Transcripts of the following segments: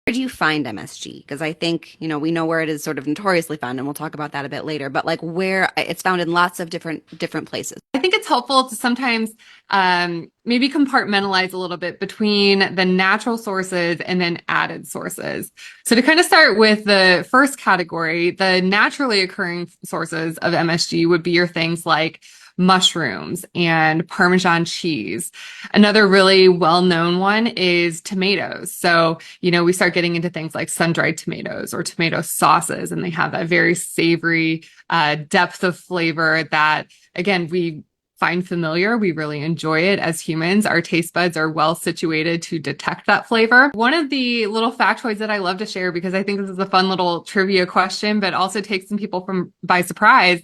Where do you find MSG? Because I think, we know where it is sort of notoriously found, and we'll talk about that a bit later, but like where it's found in lots of different places. I think it's helpful to sometimes maybe compartmentalize a little bit between the natural sources and then added sources. So to kind of start with the first category, the naturally occurring sources of MSG would be your things like mushrooms and Parmesan cheese. Another really well-known one is tomatoes. So, we start getting into things like sun-dried tomatoes or tomato sauces, and they have that very savory depth of flavor that, again, we find familiar. We really enjoy it as humans. Our taste buds are well situated to detect that flavor. One of the little factoids that I love to share, because I think this is a fun little trivia question, but also takes some people by surprise,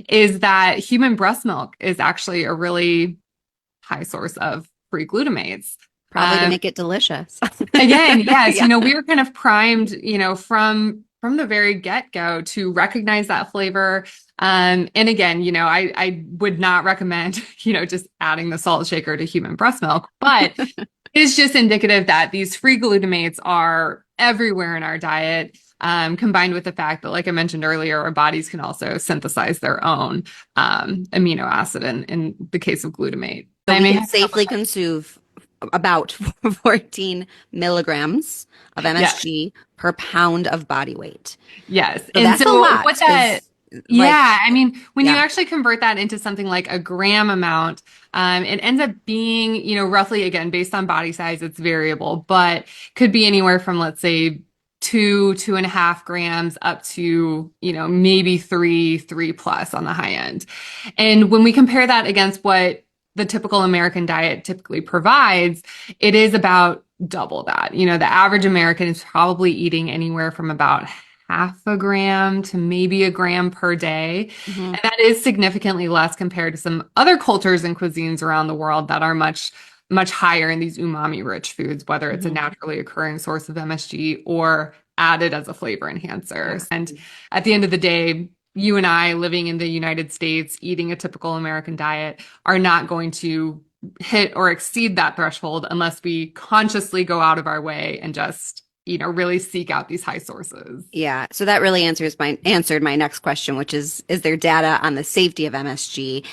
is that human breast milk is actually a really high source of free glutamates. Probably to make it delicious. Again, yes, Yeah. we were kind of primed, from the very get-go to recognize that flavor. And again, I would not recommend, just adding the salt shaker to human breast milk, but it's just indicative that these free glutamates are everywhere in our diet, combined with the fact that, like I mentioned earlier, our bodies can also synthesize their own amino acid in the case of glutamate. So I we may can have a couple safely consume about 14 milligrams of Yes. MSG per pound of body weight. Yes. So And that's a so lot what that, because, like, yeah, I mean, when you yeah. actually convert that into something like a gram amount, it ends up being, roughly, again, based on body size, it's variable, but could be anywhere from, let's say, 2.5 grams up to, maybe three plus on the high end. And when we compare that against what the typical American diet typically provides, it is about double that. The average American is probably eating anywhere from about half a gram to maybe a gram per day. Mhm. And that is significantly less compared to some other cultures and cuisines around the world that are much, much higher in these umami rich foods, whether it's a Mhm. naturally occurring source of MSG or added as a flavor enhancer. Yeah. And at the end of the day, you and I living in the United States, eating a typical American diet, are not going to hit or exceed that threshold unless we consciously go out of our way and just, really seek out these high sources. Yeah. So that really answered my next question, which is there data on the safety of MSG?